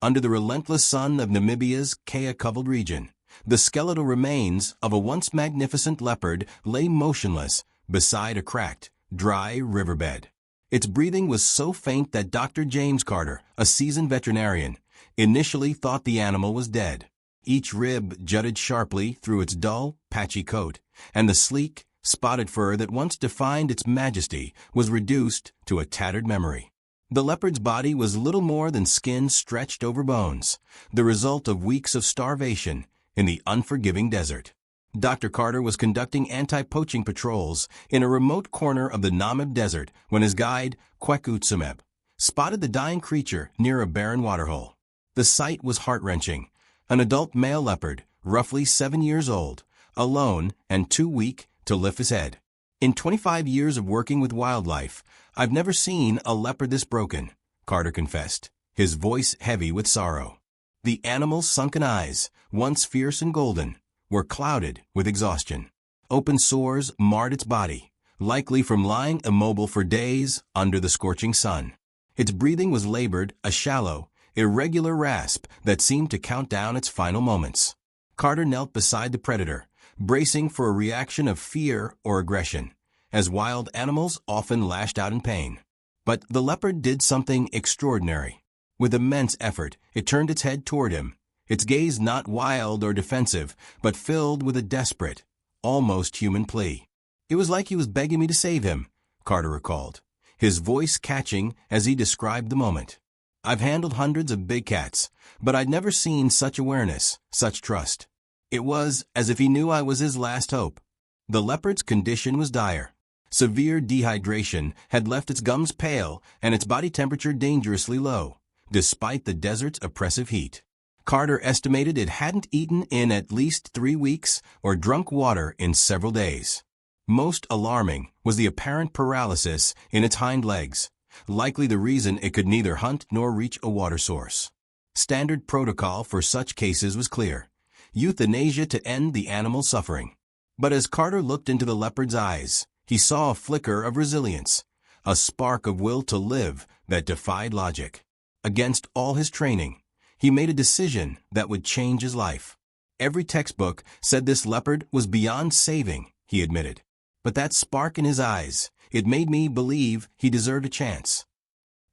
Under the relentless sun of Namibia's Kea-covered region, the skeletal remains of a once magnificent leopard lay motionless beside a cracked, dry riverbed. Its breathing was so faint that Dr. James Carter, a seasoned veterinarian, initially thought the animal was dead. Each rib jutted sharply through its dull, patchy coat, and the sleek, spotted fur that once defined its majesty was reduced to a tattered memory. The leopard's body was little more than skin stretched over bones, the result of weeks of starvation in the unforgiving desert. Dr. Carter was conducting anti-poaching patrols in a remote corner of the Namib Desert when his guide, Kwekutsumeb, spotted the dying creature near a barren waterhole. The sight was heart-wrenching. An adult male leopard, roughly 7 years old, alone and too weak to lift his head. In 25 years of working with wildlife, I've never seen a leopard this broken, Carter confessed, his voice heavy with sorrow. The animal's sunken eyes, once fierce and golden, were clouded with exhaustion. Open sores marred its body, likely from lying immobile for days under the scorching sun. Its breathing was labored, a shallow, irregular rasp that seemed to count down its final moments. Carter knelt beside the predator, bracing for a reaction of fear or aggression, as wild animals often lashed out in pain. But the leopard did something extraordinary. With immense effort, it turned its head toward him, its gaze not wild or defensive, but filled with a desperate, almost human plea. It was like he was begging me to save him, Carter recalled, his voice catching as he described the moment. I've handled hundreds of big cats, but I'd never seen such awareness, such trust. It was as if he knew I was his last hope. The leopard's condition was dire. Severe dehydration had left its gums pale and its body temperature dangerously low, despite the desert's oppressive heat. Carter estimated it hadn't eaten in at least 3 weeks or drunk water in several days. Most alarming was the apparent paralysis in its hind legs, likely the reason it could neither hunt nor reach a water source. Standard protocol for such cases was clear: euthanasia to end the animal's suffering. But as Carter looked into the leopard's eyes, he saw a flicker of resilience, a spark of will to live that defied logic. Against all his training, he made a decision that would change his life. Every textbook said this leopard was beyond saving, he admitted. But that spark in his eyes, it made me believe he deserved a chance.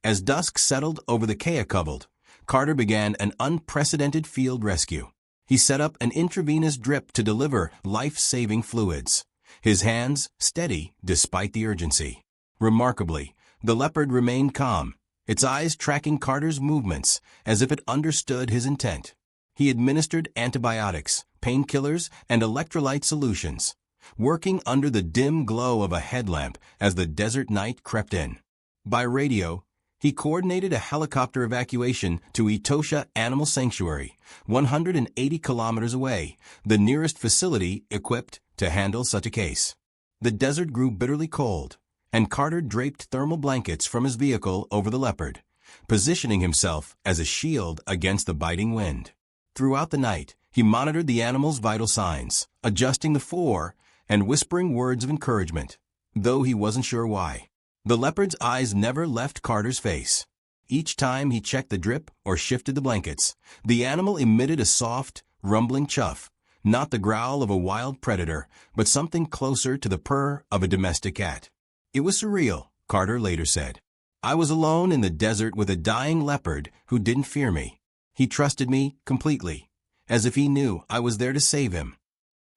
As dusk settled over the Kea-covered, Carter began an unprecedented field rescue. He set up an intravenous drip to deliver life-saving fluids, his hands steady despite the urgency. Remarkably, the leopard remained calm, its eyes tracking Carter's movements as if it understood his intent. He administered antibiotics, painkillers, and electrolyte solutions, working under the dim glow of a headlamp as the desert night crept in. By radio, he coordinated a helicopter evacuation to Etosha Animal Sanctuary, 180 kilometers away, the nearest facility equipped to handle such a case. The desert grew bitterly cold, and Carter draped thermal blankets from his vehicle over the leopard, positioning himself as a shield against the biting wind. Throughout the night, he monitored the animal's vital signs, adjusting the floor and whispering words of encouragement, though he wasn't sure why. The leopard's eyes never left Carter's face. Each time he checked the drip or shifted the blankets, the animal emitted a soft, rumbling chuff, not the growl of a wild predator, but something closer to the purr of a domestic cat. It was surreal, Carter later said. I was alone in the desert with a dying leopard who didn't fear me. He trusted me completely, as if he knew I was there to save him.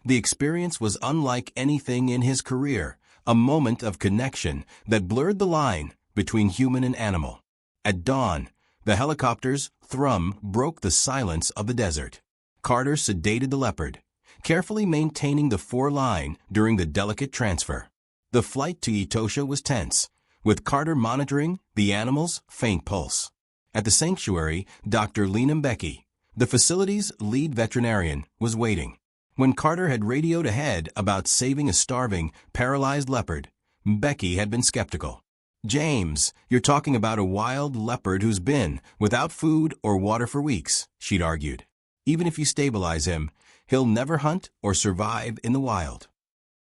The experience was unlike anything in his career, a moment of connection that blurred the line between human and animal. At dawn, the helicopter's thrum broke the silence of the desert. Carter sedated the leopard, carefully maintaining the four-line during the delicate transfer. The flight to Etosha was tense, with Carter monitoring the animal's faint pulse. At the sanctuary, Dr. Lena Mbeki, the facility's lead veterinarian, was waiting. When Carter had radioed ahead about saving a starving, paralyzed leopard, Mbeki had been skeptical. "James, you're talking about a wild leopard who's been without food or water for weeks," she'd argued. "Even if you stabilize him, he'll never hunt or survive in the wild."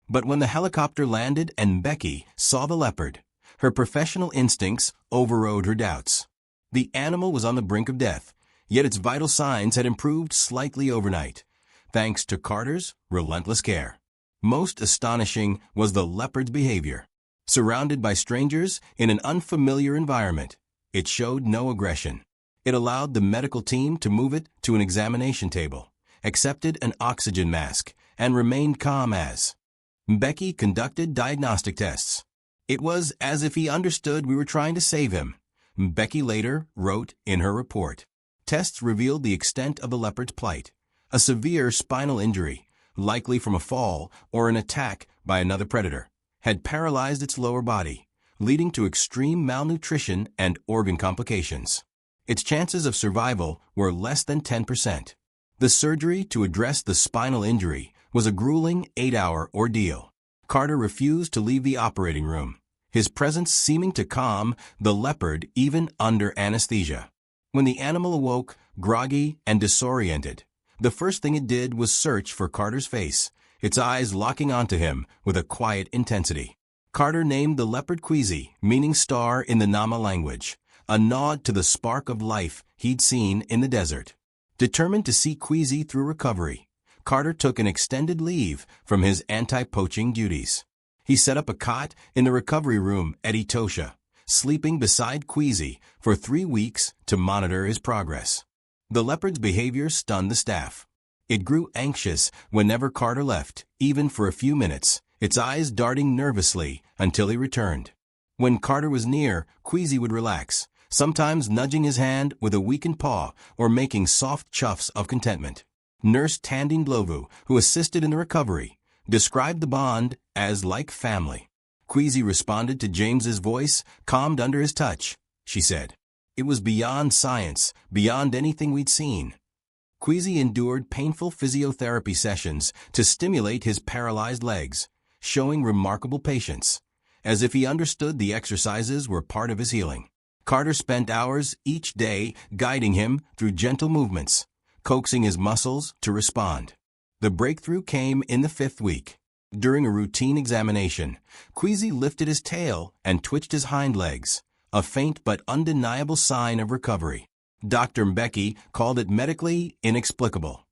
But when the helicopter landed and Mbeki saw the leopard, her professional instincts overrode her doubts. The animal was on the brink of death, yet its vital signs had improved slightly overnight, thanks to Carter's relentless care. Most astonishing was the leopard's behavior. Surrounded by strangers in an unfamiliar environment, it showed no aggression. It allowed the medical team to move it to an examination table, accepted an oxygen mask, and remained calm as Becky conducted diagnostic tests. It was as if he understood we were trying to save him. Becky later wrote in her report. Tests revealed the extent of the leopard's plight, a severe spinal injury, likely from a fall or an attack by another predator, had paralyzed its lower body, leading to extreme malnutrition and organ complications. Its chances of survival were less than 10%. The surgery to address the spinal injury was a grueling 8-hour ordeal. Carter refused to leave the operating room, his presence seeming to calm the leopard even under anesthesia. When the animal awoke, groggy and disoriented, the first thing it did was search for Carter's face, its eyes locking onto him with a quiet intensity. Carter named the leopard Queasy, meaning star in the Nama language, a nod to the spark of life he'd seen in the desert. Determined to see Queasy through recovery, Carter took an extended leave from his anti-poaching duties. He set up a cot in the recovery room at Etosha, sleeping beside Queasy for 3 weeks to monitor his progress. The leopard's behavior stunned the staff. It grew anxious whenever Carter left, even for a few minutes, its eyes darting nervously until he returned. When Carter was near, Queasy would relax, sometimes nudging his hand with a weakened paw or making soft chuffs of contentment. Nurse Tandine Blovu, who assisted in the recovery, described the bond as like family. Queasy responded to James's voice, calmed under his touch. She said, "It was beyond science, beyond anything we'd seen." Queasy endured painful physiotherapy sessions to stimulate his paralyzed legs, showing remarkable patience, as if he understood the exercises were part of his healing. Carter spent hours each day guiding him through gentle movements, coaxing his muscles to respond. The breakthrough came in the 5th week. During a routine examination, Queasy lifted his tail and twitched his hind legs, a faint but undeniable sign of recovery. Dr. Mbeki called it medically inexplicable.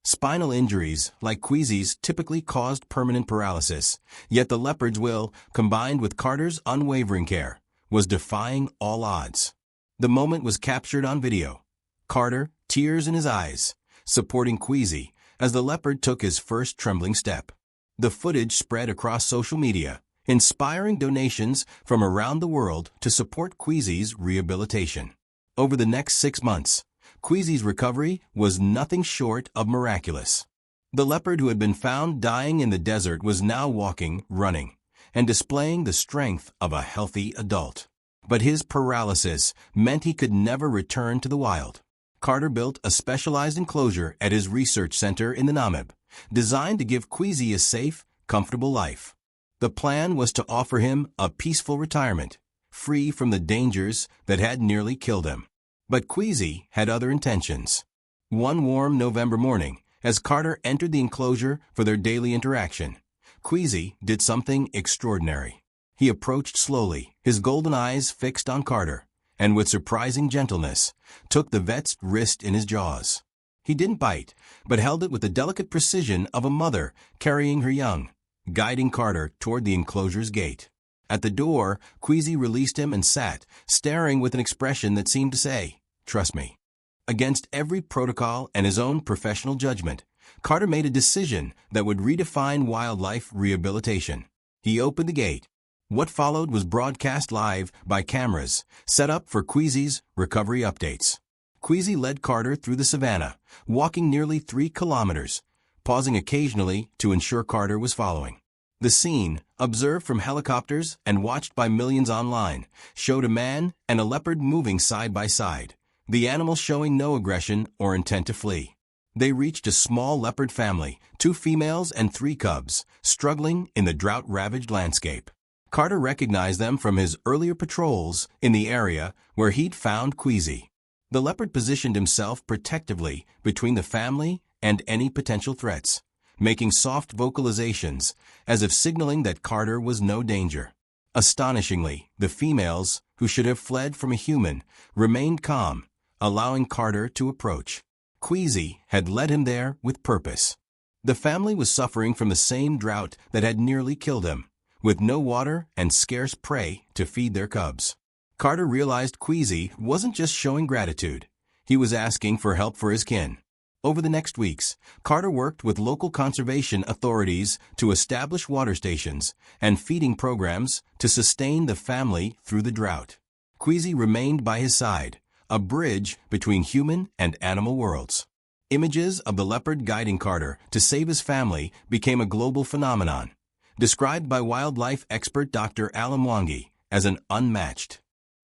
Spinal injuries, like Queasy's, typically caused permanent paralysis, yet the leopard's will, combined with Carter's unwavering care, was defying all odds. The moment was captured on video. Carter, tears in his eyes, supporting Queasy as the leopard took his first trembling step. The footage spread across social media, inspiring donations from around the world to support Queasy's rehabilitation. Over the next 6 months, Queasy's recovery was nothing short of miraculous. The leopard who had been found dying in the desert was now walking, running, and displaying the strength of a healthy adult. But his paralysis meant he could never return to the wild. Carter built a specialized enclosure at his research center in the Namib, designed to give Queasy a safe, comfortable life. The plan was to offer him a peaceful retirement, free from the dangers that had nearly killed him. But Queasy had other intentions. One warm November morning, as Carter entered the enclosure for their daily interaction, Queasy did something extraordinary. He approached slowly, his golden eyes fixed on Carter, and with surprising gentleness, took the vet's wrist in his jaws. He didn't bite, but held it with the delicate precision of a mother carrying her young, guiding Carter toward the enclosure's gate. At the door, Queasy released him and sat, staring with an expression that seemed to say, "Trust me." Against every protocol and his own professional judgment, Carter made a decision that would redefine wildlife rehabilitation. He opened the gate. What followed was broadcast live by cameras set up for Queasy's recovery updates. Queasy led Carter through the savannah, walking nearly 3 kilometers, pausing occasionally to ensure Carter was following. The scene, observed from helicopters and watched by millions online, showed a man and a leopard moving side by side, the animal showing no aggression or intent to flee. They reached a small leopard family, 2 females and 3 cubs, struggling in the drought-ravaged landscape. Carter recognized them from his earlier patrols in the area where he'd found Queasy. The leopard positioned himself protectively between the family and any potential threats, making soft vocalizations as if signaling that Carter was no danger. Astonishingly, the females, who should have fled from a human, remained calm, allowing Carter to approach. Queasy had led him there with purpose. The family was suffering from the same drought that had nearly killed him, with no water and scarce prey to feed their cubs. Carter realized Queasy wasn't just showing gratitude. He was asking for help for his kin. Over the next weeks, Carter worked with local conservation authorities to establish water stations and feeding programs to sustain the family through the drought. Queasy remained by his side, a bridge between human and animal worlds. Images of the leopard guiding Carter to save his family became a global phenomenon, described by wildlife expert Dr. Alan Wangi as an unmatched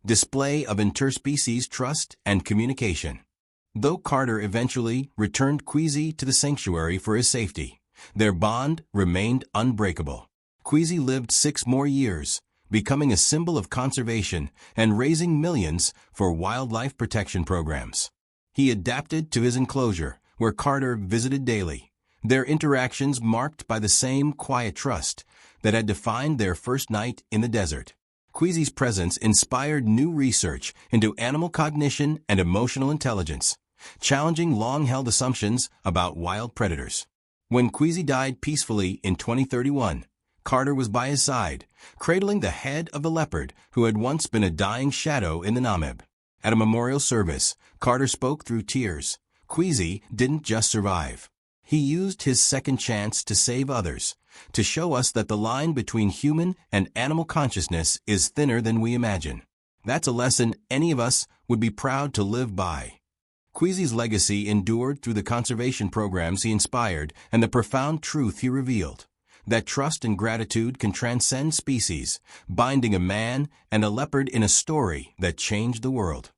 display of interspecies trust and communication. Though Carter eventually returned Queasy to the sanctuary for his safety, their bond remained unbreakable. Queasy lived 6 more years, becoming a symbol of conservation and raising millions for wildlife protection programs. He adapted to his enclosure, where Carter visited daily, their interactions marked by the same quiet trust that had defined their first night in the desert. Queasy's presence inspired new research into animal cognition and emotional intelligence, challenging long-held assumptions about wild predators. When Queasy died peacefully in 2031, Carter was by his side, cradling the head of the leopard who had once been a dying shadow in the Namib. At a memorial service, Carter spoke through tears. Queasy didn't just survive. He used his second chance to save others, to show us that the line between human and animal consciousness is thinner than we imagine. That's a lesson any of us would be proud to live by. Queasy's legacy endured through the conservation programs he inspired and the profound truth he revealed, that trust and gratitude can transcend species, binding a man and a leopard in a story that changed the world.